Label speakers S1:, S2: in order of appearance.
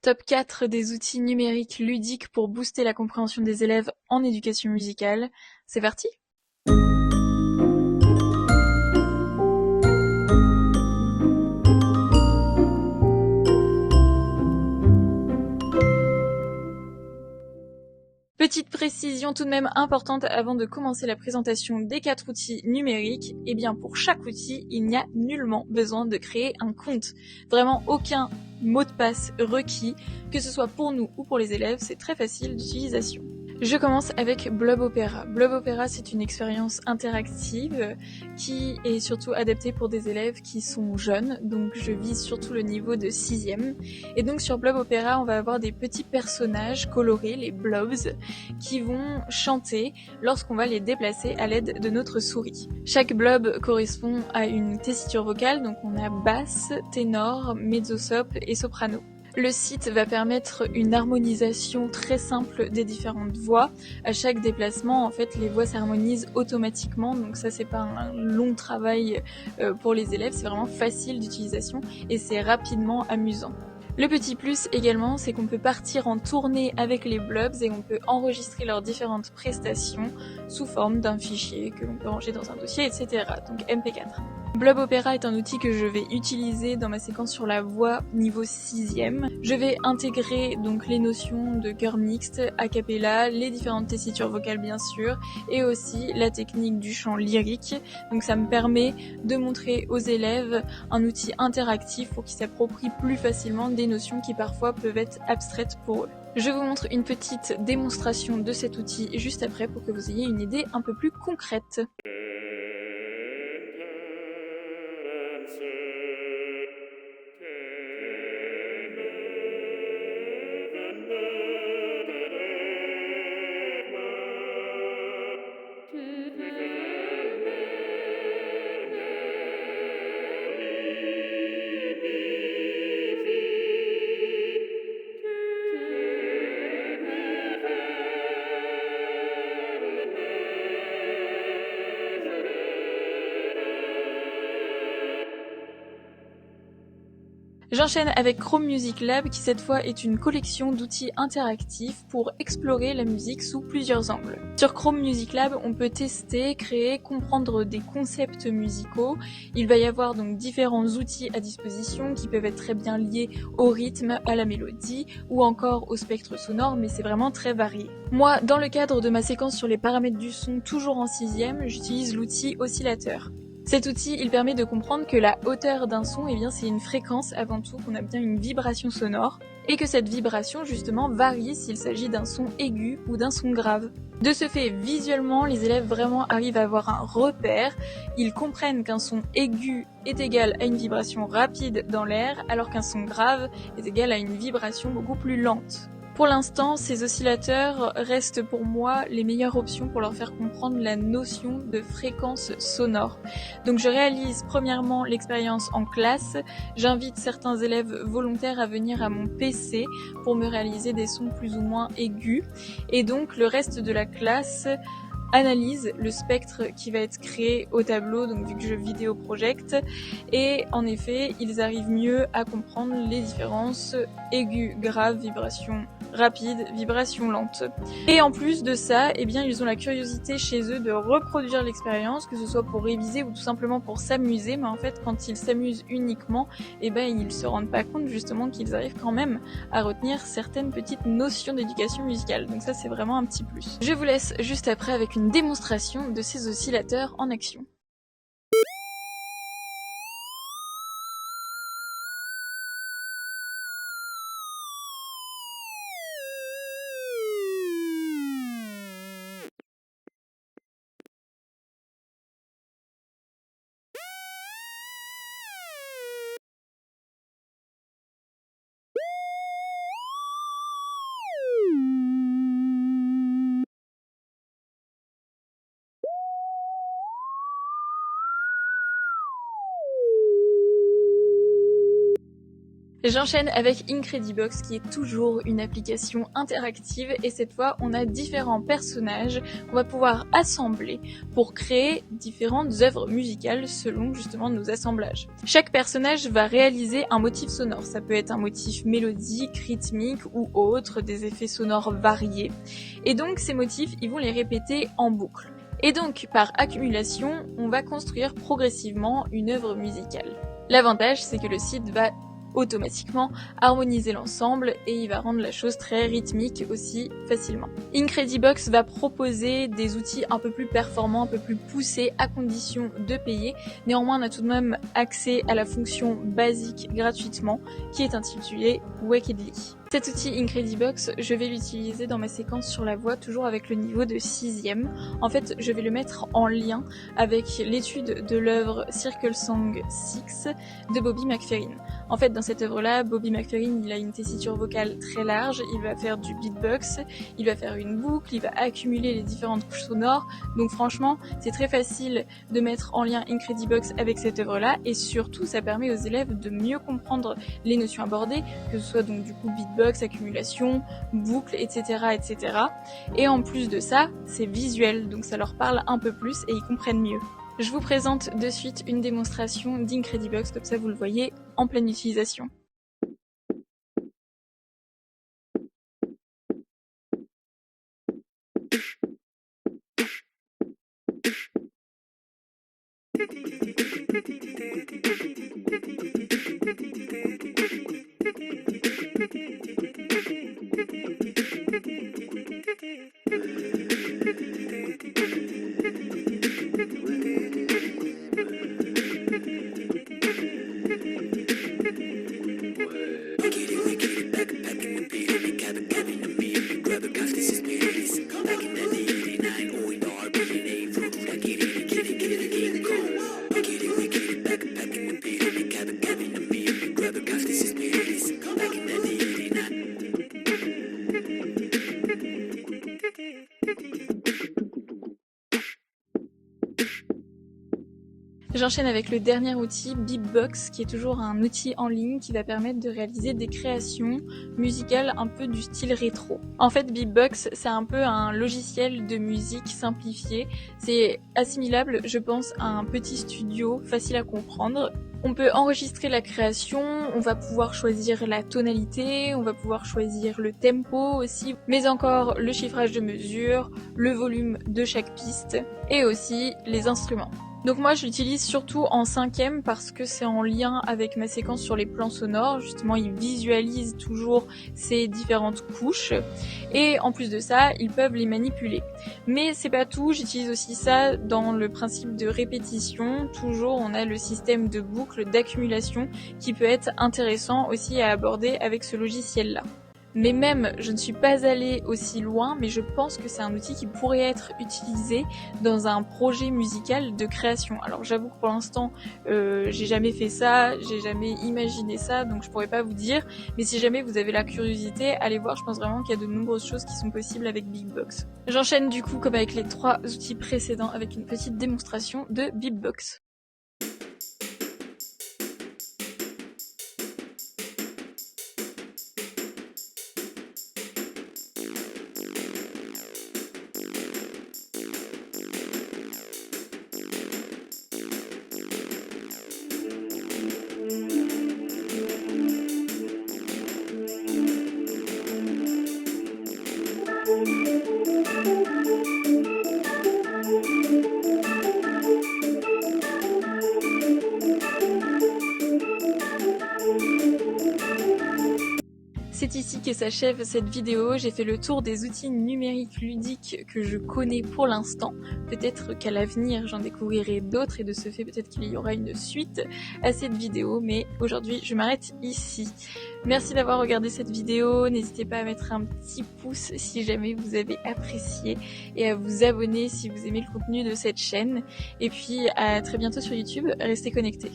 S1: Top 4 des outils numériques ludiques pour booster la compréhension des élèves en éducation musicale. C'est parti! Petite précision tout de même importante avant de commencer la présentation des 4 outils numériques, et bien pour chaque outil, il n'y a nullement besoin de créer un compte. Vraiment aucun mot de passe requis, que ce soit pour nous ou pour les élèves, c'est très facile d'utilisation. Je commence avec Blob Opera. Blob Opera, c'est une expérience interactive qui est surtout adaptée pour des élèves qui sont jeunes, donc je vise surtout le niveau de 6e. Et donc sur Blob Opera, on va avoir des petits personnages colorés, les blobs, qui vont chanter lorsqu'on va les déplacer à l'aide de notre souris. Chaque blob correspond à une tessiture vocale, donc on a basse, ténor, mezzo-sop et soprano. Le site va permettre une harmonisation très simple des différentes voix. À chaque déplacement, en fait, les voix s'harmonisent automatiquement, donc ça c'est pas un long travail pour les élèves, c'est vraiment facile d'utilisation et c'est rapidement amusant. Le petit plus également, c'est qu'on peut partir en tournée avec les blobs et on peut enregistrer leurs différentes prestations sous forme d'un fichier que l'on peut ranger dans un dossier, etc. Donc MP4. Blob Opera est un outil que je vais utiliser dans ma séquence sur la voix niveau 6e. Je vais intégrer donc les notions de chœur mixte, a cappella, les différentes tessitures vocales bien sûr, et aussi la technique du chant lyrique. Donc ça me permet de montrer aux élèves un outil interactif pour qu'ils s'approprient plus facilement des notions qui parfois peuvent être abstraites pour eux. Je vous montre une petite démonstration de cet outil juste après pour que vous ayez une idée un peu plus concrète. J'enchaîne avec Chrome Music Lab qui cette fois est une collection d'outils interactifs pour explorer la musique sous plusieurs angles. Sur Chrome Music Lab, on peut tester, créer, comprendre des concepts musicaux. Il va y avoir donc différents outils à disposition qui peuvent être très bien liés au rythme, à la mélodie ou encore au spectre sonore, mais c'est vraiment très varié. Moi, dans le cadre de ma séquence sur les paramètres du son, toujours en 6e, j'utilise l'outil oscillateur. Cet outil, il permet de comprendre que la hauteur d'un son, eh bien, c'est une fréquence avant tout, qu'on a bien une vibration sonore, et que cette vibration, justement, varie s'il s'agit d'un son aigu ou d'un son grave. De ce fait, visuellement, les élèves vraiment arrivent à avoir un repère, ils comprennent qu'un son aigu est égal à une vibration rapide dans l'air, alors qu'un son grave est égal à une vibration beaucoup plus lente. Pour l'instant, ces oscillateurs restent pour moi les meilleures options pour leur faire comprendre la notion de fréquence sonore. Donc je réalise premièrement l'expérience en classe, j'invite certains élèves volontaires à venir à mon PC pour me réaliser des sons plus ou moins aigus, et donc le reste de la classe analyse le spectre qui va être créé au tableau, donc vu que je vidéo projecte, et en effet, ils arrivent mieux à comprendre les différences aiguës, graves, vibrations rapides, vibrations lentes. Et en plus de ça, eh bien, ils ont la curiosité chez eux de reproduire l'expérience, que ce soit pour réviser ou tout simplement pour s'amuser, mais en fait, quand ils s'amusent uniquement, eh ben, ils se rendent pas compte justement qu'ils arrivent quand même à retenir certaines petites notions d'éducation musicale. Donc ça, c'est vraiment un petit plus. Je vous laisse juste après avec une démonstration de ces oscillateurs en action. J'enchaîne avec Incredibox qui est toujours une application interactive et cette fois on a différents personnages qu'on va pouvoir assembler pour créer différentes œuvres musicales selon justement nos assemblages. Chaque personnage va réaliser un motif sonore, ça peut être un motif mélodique, rythmique ou autre, des effets sonores variés. Et donc ces motifs ils vont les répéter en boucle. Et donc par accumulation on va construire progressivement une œuvre musicale. L'avantage c'est que le site va automatiquement harmoniser l'ensemble et il va rendre la chose très rythmique aussi facilement. Incredibox va proposer des outils un peu plus performants, un peu plus poussés à condition de payer. Néanmoins, on a tout de même accès à la fonction basique gratuitement qui est intitulée Wackedly. Cet outil Incredibox, je vais l'utiliser dans ma séquence sur la voix, toujours avec le niveau de 6e. En fait, je vais le mettre en lien avec l'étude de l'œuvre Circle Song 6 de Bobby McFerrin. En fait, dans cette œuvre-là, Bobby McFerrin, il a une tessiture vocale très large, il va faire du beatbox, il va faire une boucle, il va accumuler les différentes couches sonores. Donc franchement, c'est très facile de mettre en lien Incredibox avec cette œuvre-là et surtout, ça permet aux élèves de mieux comprendre les notions abordées, que ce soit donc du coup beatbox, accumulation, boucle, etc., etc. Et en plus de ça, c'est visuel, donc ça leur parle un peu plus et ils comprennent mieux. Je vous présente de suite une démonstration d'Incredibox, comme ça vous le voyez en pleine utilisation. J'enchaîne avec le dernier outil, Beatbox, qui est toujours un outil en ligne qui va permettre de réaliser des créations musicales un peu du style rétro. En fait, Beatbox, c'est un peu un logiciel de musique simplifié. C'est assimilable, je pense, à un petit studio facile à comprendre. On peut enregistrer la création, on va pouvoir choisir la tonalité, on va pouvoir choisir le tempo aussi, mais encore le chiffrage de mesure, le volume de chaque piste et aussi les instruments. Donc moi je l'utilise surtout en 5e parce que c'est en lien avec ma séquence sur les plans sonores, justement il visualise toujours ces différentes couches et en plus de ça ils peuvent les manipuler. Mais c'est pas tout, j'utilise aussi ça dans le principe de répétition, toujours on a le système de boucle d'accumulation qui peut être intéressant aussi à aborder avec ce logiciel là. Mais même, je ne suis pas allée aussi loin, mais je pense que c'est un outil qui pourrait être utilisé dans un projet musical de création. Alors j'avoue que pour l'instant, j'ai jamais fait ça, j'ai jamais imaginé ça, donc je pourrais pas vous dire. Mais si jamais vous avez la curiosité, allez voir, je pense vraiment qu'il y a de nombreuses choses qui sont possibles avec Beatbox. J'enchaîne du coup, comme avec les 3 outils précédents, avec une petite démonstration de Beatbox. C'est ici que s'achève cette vidéo, j'ai fait le tour des outils numériques ludiques que je connais pour l'instant. Peut-être qu'à l'avenir j'en découvrirai d'autres et de ce fait peut-être qu'il y aura une suite à cette vidéo, mais aujourd'hui je m'arrête ici. Merci d'avoir regardé cette vidéo, n'hésitez pas à mettre un petit pouce si jamais vous avez apprécié et à vous abonner si vous aimez le contenu de cette chaîne. Et puis à très bientôt sur YouTube, restez connectés.